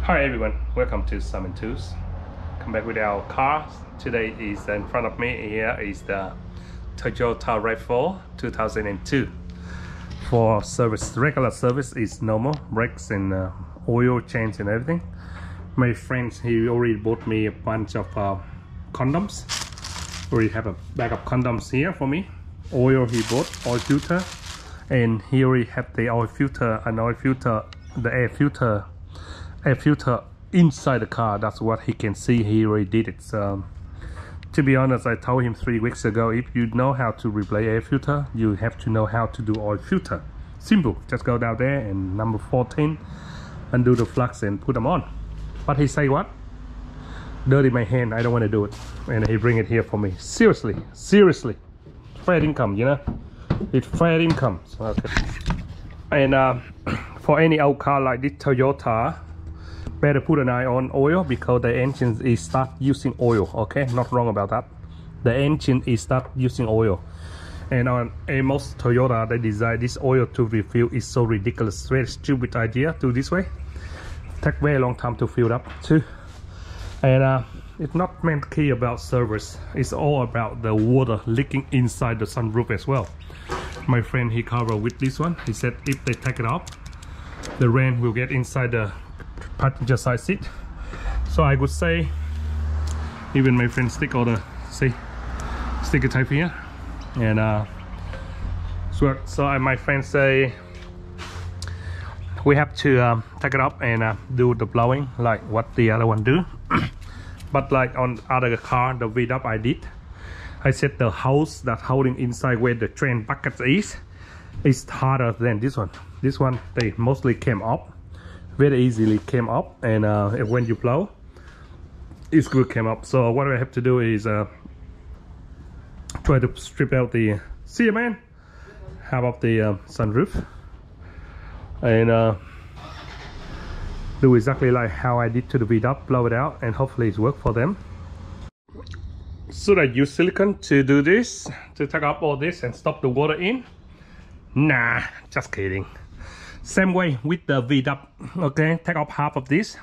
Hi everyone, welcome to Summon Tools. Come back with our cars. Today is in front of me. Here is the Toyota rav4 2002. For service, regular service is normal, brakes and oil change and everything. My friends, he already bought me a bunch of condoms. Already have a bag of condoms here for me. Oil he bought, oil filter, and he already have the oil filter and oil filter, the air filter inside the car. That's what he can see. He already did it. So to be honest, I told him 3 weeks ago, if you know how to replace air filter, you have to know how to do oil filter. Simple, just go down there and number 14 and do the flux and put them on. But he say what? Dirty my hand, I don't want to do it. And he bring it here for me. Seriously, fair income, you know, it's fair income. Okay. And for any old car like this Toyota, better put an eye on oil, because the engine is start using oil. Okay, not wrong about that. The engine is start using oil, and on most Toyota they design this oil to refill is so ridiculous, very stupid idea. Do this way, take very long time to fill up too. And it's not meant key about service, it's all about the water leaking inside the sunroof as well. My friend, he covered with this one. He said if they take it off, the rain will get inside the passenger side seat. So I would say, even my friend stick all the sticker type here, and so my friend say we have to take it up and do the blowing like what the other one do. But like on other car, the VW I did, I said the hose that holding inside where the train bucket is harder than this one. This one they mostly came up, very easily came up, and when you blow, it's good came up. So what I have to do is try to strip out the man, half of the sunroof, and do exactly like how I did to the VW, blow it out, and hopefully it's work for them. Should I use silicone to do this, to take up all this and stop the water in? Nah, just kidding. Same way with the VW. Okay, take off half of this,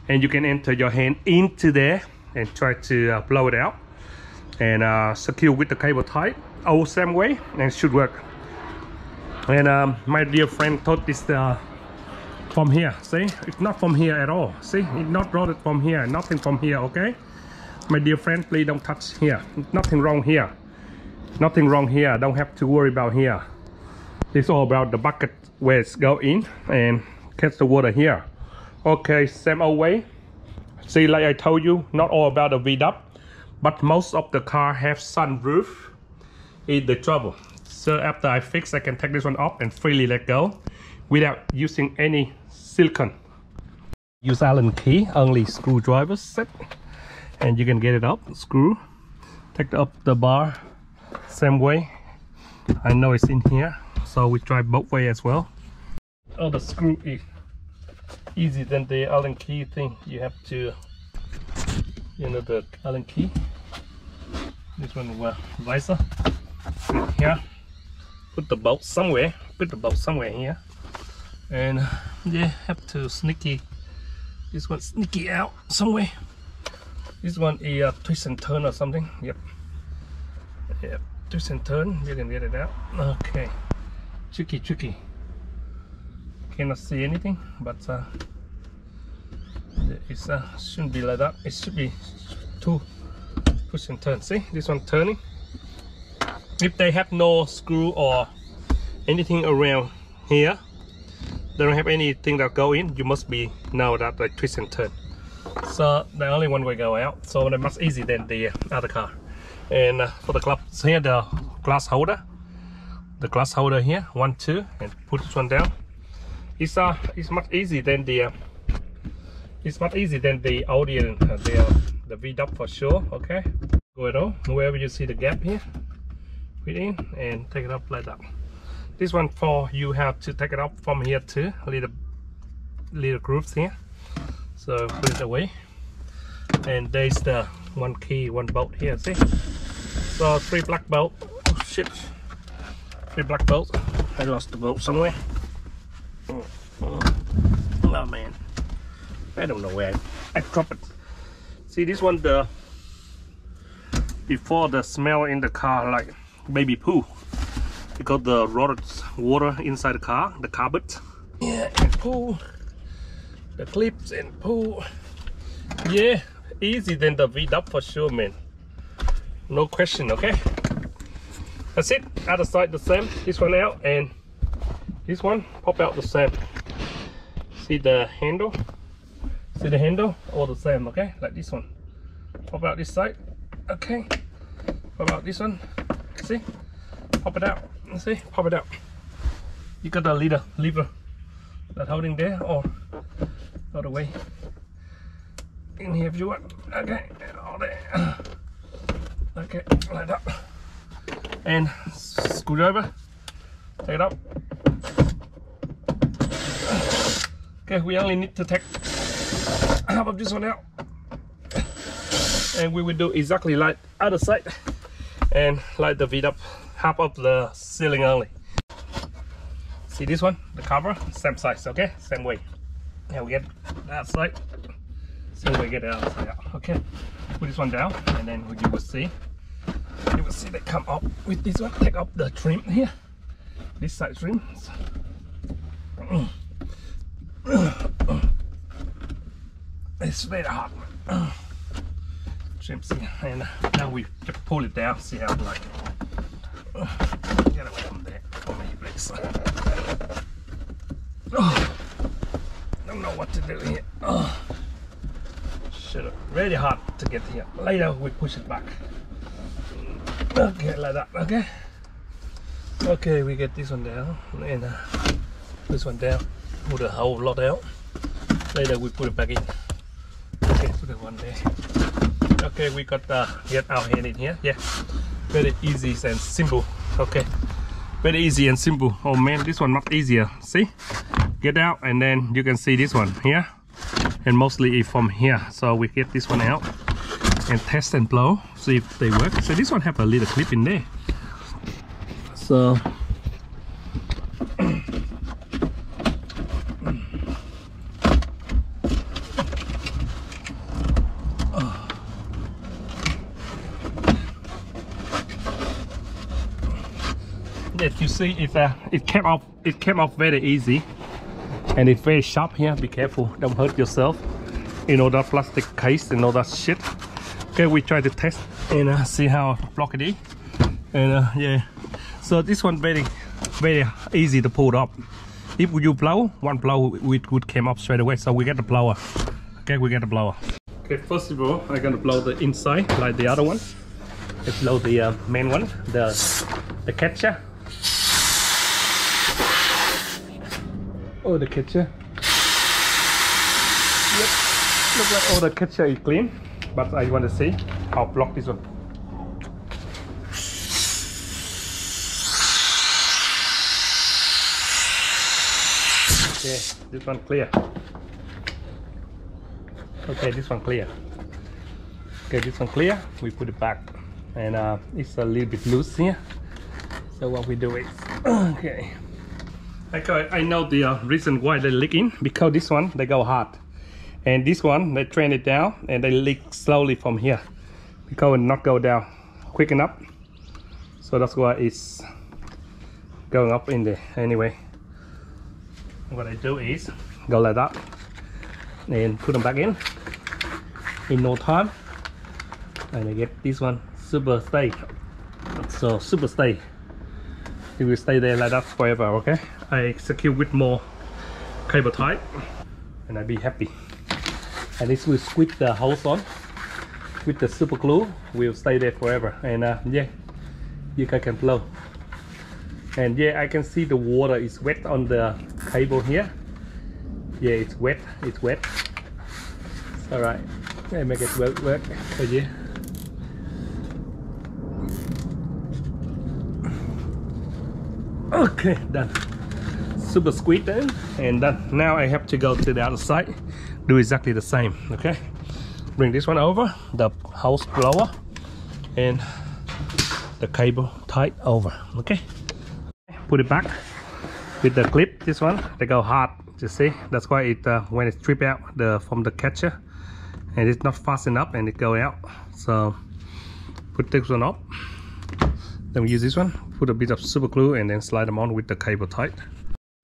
and you can enter your hand into there and try to blow it out, and secure with the cable tight. Oh, same way, and it should work. And my dear friend thought this from here. See, it's not from here at all. See, it's not routed from here, nothing from here. Okay, my dear friend, please don't touch here. Nothing wrong here, nothing wrong here. Don't have to worry about here. It's all about the bucket where it's go in and catch the water here. Okay, same old way. See, like I told you, not all about the VW, but most of the car have sunroof is the trouble. So after I fix, I can take this one off and freely let go without using any silicone. Use Allen key, only screwdriver set, and you can get it up. Screw, take up the bar, same way. I know it's in here, so we try both way as well. Oh, the screw is easier than the Allen key thing. You have to, you know, the Allen key. This one visor. Here, put the bolt somewhere. Put the bolt somewhere here, and you have to sneaky. This one sneaky out somewhere. This one is twist and turn or something. Yep. Yep. Twist and turn, you can get it out. Okay, tricky. Cannot see anything, but it shouldn't be like that. It should be two push and turn. See, this one turning. If they have no screw or anything around here, they don't have anything that go in, you must be know that like twist and turn. So the only one will go out, so they're much easier than the other car. And for the clubs here, the glass holder here, 1, 2, and put this one down. It's much easier than the Audi and the VW for sure. Okay, go it on wherever you see the gap here, put in and take it up like that. This one for you have to take it up from here too, little grooves here. So put it away, and there's the one key, one bolt here. See, so 3 black bolt. Oh shit, 3 black bolts. I lost the bolt somewhere. Oh man, I don't know where I dropped it. See this one, before the smell in the car like baby poo, because the rotted water inside the car, the carpet. Yeah, and poo, the clips and poo. Yeah, easy than the V-dub for sure, man. No question, okay? That's it. Other side the same. This one out and this one pop out the same. See the handle? See the handle? All the same, okay? Like this one. Pop out this side. Okay. Pop out this one. See? Pop it out. See? Pop it out. You got the lever that holding there or other way. In here if you want. Okay. All there. Okay, like that. And screwdriver. Take it up. Okay, we only need to take half of this one out. And we will do exactly like other side. And like the V-dub, half of the ceiling only. See this one, the cover, same size, okay? Same way. Now we get that side. Same way get the other side out. Okay. Put this one down and then you will see. You will see they come up with this one. Take up the trim here. This side trim. It's very hard. Trims here. And now we just pull it down. See how like get away from there. For me, please. Don't know what to do here. Shit, really hard to get here. Later we push it back. Okay, like that. Okay. Okay, we get this one down and this one down. Put the whole lot out. Later we put it back in. Okay, put the one there. Okay, we got get our hand in here. Yeah, very easy and simple. Okay, very easy and simple. Oh man, this one not easier. See, get out and then you can see this one here, and mostly from here. So we get this one out and test and blow, see if they work. So this one have a little clip in there. So if you see, if it came off very easy, and it's very sharp here. Be careful, don't hurt yourself. You know, that plastic case and all that shit. Okay, we try to test and see how block it is. And yeah, so this one very easy to pull up. If you blow one blow, it would come up straight away. So we get the blower. Okay, we get the blower. Okay, first of all, I'm gonna blow the inside like the other one. Let's blow the main one, the catcher. Oh, the catcher. Yep, look like all the catcher is clean. But I want to see how block this one. Okay, this one clear. Okay, this one clear. Okay, this one clear. We put it back, and it's a little bit loose here. So what we do is, okay. I know the reason why they're leaking, because this one they go hard. And this one, they train it down and they leak slowly from here because it not go down quick enough. So that's why it's going up in there. Anyway, what I do is go like that and put them back in no time. And I get this one super stay. So super stay. It will stay there like that forever, okay? I secure with more cable tie and I'll be happy. And this will squeeze the hose on with the super glue. Will stay there forever. And yeah, you guys can blow. And yeah, I can see the water is wet on the cable here. Yeah, it's wet. It's wet. It's all right. I make it work. So yeah. Okay, done. Super squeeze in and done. Now I have to go to the other side. Do exactly the same. Okay, bring this one over, the hose blower and the cable tight over. Okay, put it back with the clip. This one they go hard Just see, that's why it when it strip out from the catcher and it's not fast enough and it go out. So put this one up, then we use this one, put a bit of super glue and then slide them on with the cable tight.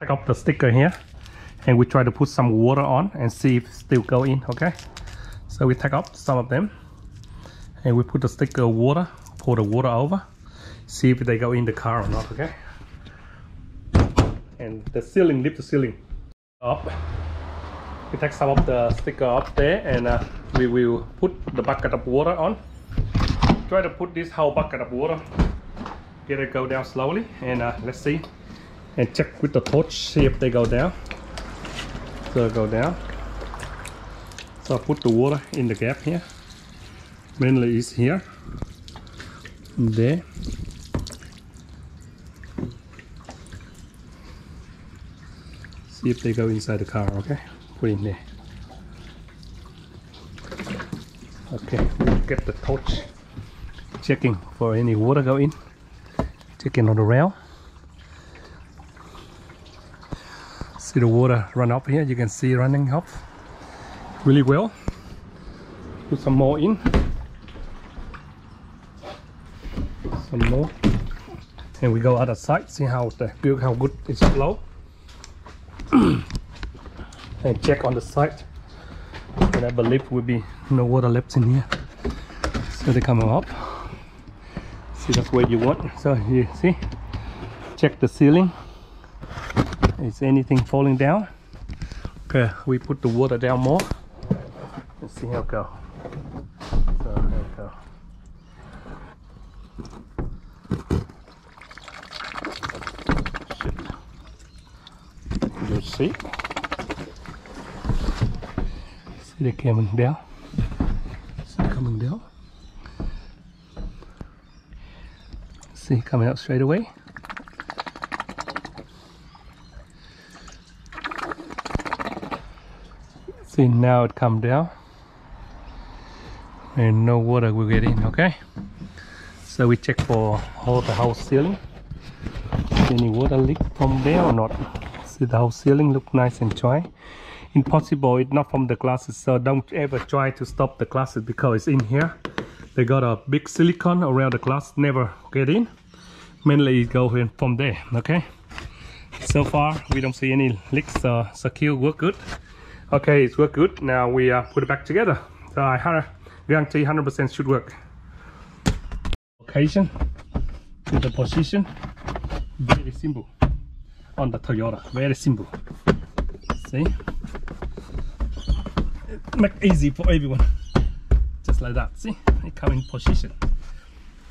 Take off the sticker here and we try to put some water on and see if it still go in. Okay, so we take off some of them and we put the sticker water, pour the water over, see if they go in the car or not. Okay, and the ceiling, lift the ceiling up. We take some of the sticker up there and we will put the bucket of water on. Try to put this whole bucket of water, get it go down slowly, and let's see and check with the torch, see if they go down. So go down. So I put the water in the gap here, mainly is here and there. See if they go inside the car. Okay, put in there. Okay, get the torch, checking for any water go in, checking on the rail. See the water run up here, you can see running up really well. Put some more in, some more, and we go other side, see how good it's flow. And check on the side, and I believe will be no water left in here, so they come up. See, that's where you want. So you see, check the ceiling, is anything falling down? Okay, we put the water down more. Let's see how it go. So there we go. You see they're coming down. See coming down. See coming out straight away. See, now it come down and no water will get in. Okay, so we check for the whole ceiling, any water leak from there or not. See, the whole ceiling look nice and dry. Impossible, it's not from the glasses, so don't ever try to stop the glasses because it's in here. They got a big silicone around the glass, never get in. Mainly it go in from there. Okay, so far we don't see any leaks, so secure, work good. Okay, it's work good. Now we put it back together. So I guarantee 100% should work. Location to the position, very simple on the Toyota, very simple. See, make easy for everyone, just like that. See, it come in position,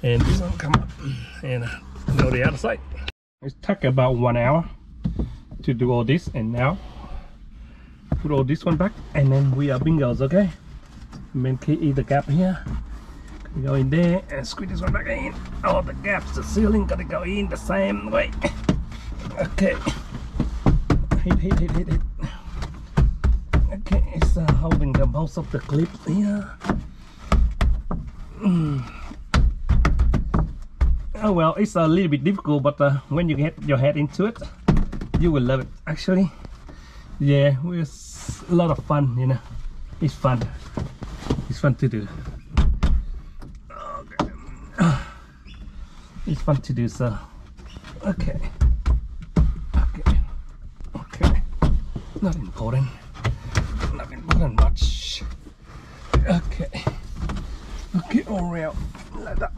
and this one come up and go the other side. It took about 1 hour to do all this, and now put all this one back, and then we are bingos. Okay, main key is the gap here. Go in there and squeeze this one back in. All the gaps, the ceiling gotta go in the same way. Okay, hit. Okay, it's holding the most of the clip here. Oh well, it's a little bit difficult, but when you get your head into it, you will love it. Actually, yeah, it's a lot of fun, you know. It's fun. It's fun to do. Okay. It's fun to do, so okay. Not important much. Okay, all around like that.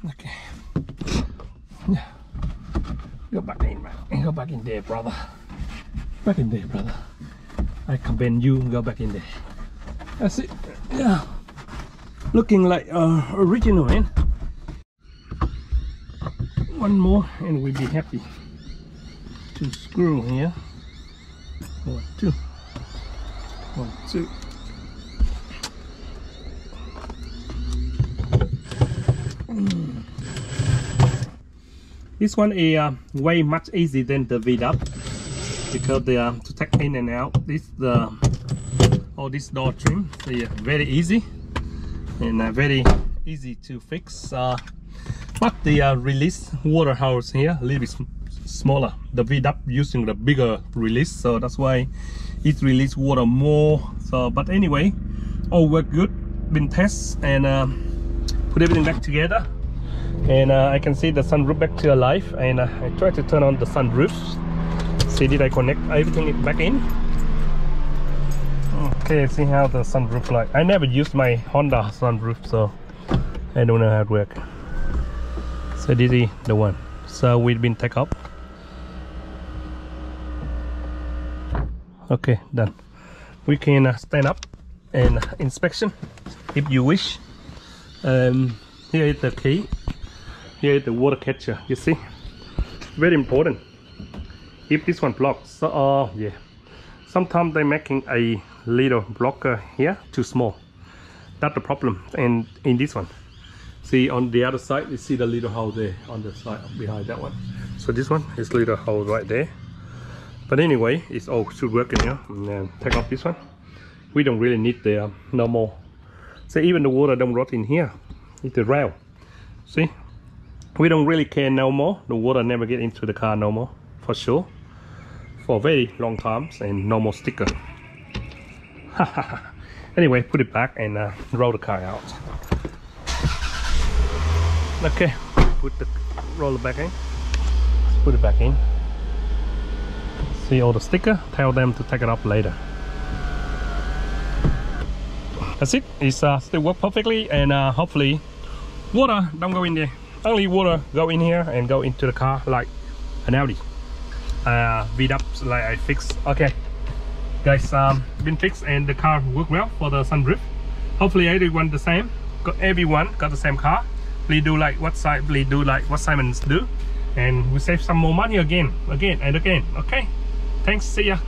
Okay, yeah, go back in there, brother. Back in there, brother. I commend you. Go back in there. That's it. Yeah, looking like original, man. One more and we'll be happy. 2 screw here. 1, 2. 1, 2. This one is way much easier than the V-dub because they to take in and out. All this door trim, so yeah, very easy and very easy to fix. But the release water hose here a little bit smaller. The VW using the bigger release, so that's why it release water more. So but anyway, all work good. Been test and put everything back together, and I can see the sunroof back to life. And I try to turn on the sunroof. See, did I connect everything back in? Okay, see how the sunroof like. I never used my Honda sunroof, so I don't know how it works. So this is the one. So we've been take up. Okay, done. We can stand up and inspection if you wish. Here is the key. Here is the water catcher. You see, very important. If this one blocks, so yeah, sometimes they're making a little blocker here too small. That's the problem. And in this one, see on the other side, you see the little hole there on the side behind that one. So this one is little hole right there. But anyway, it's all should work in here. And then take off this one. We don't really need the no more. So even the water don't rot in here. It's the rail. See, we don't really care no more. The water never get into the car no more, for sure. For very long times, and no more sticker. Anyway, put it back and roll the car out. Okay, put the roller back in. Let's put it back in. See all the sticker. Tell them to take it up later. That's it. It's still work perfectly, and hopefully water don't go in there. Only water go in here and go into the car like an Audi. VW like I fixed. Okay guys, been fixed and the car worked well for the sunroof. Hopefully everyone the same. Everyone got the same car. Please do like what Simon's do, and we save some more money again and again. Okay, thanks, see ya.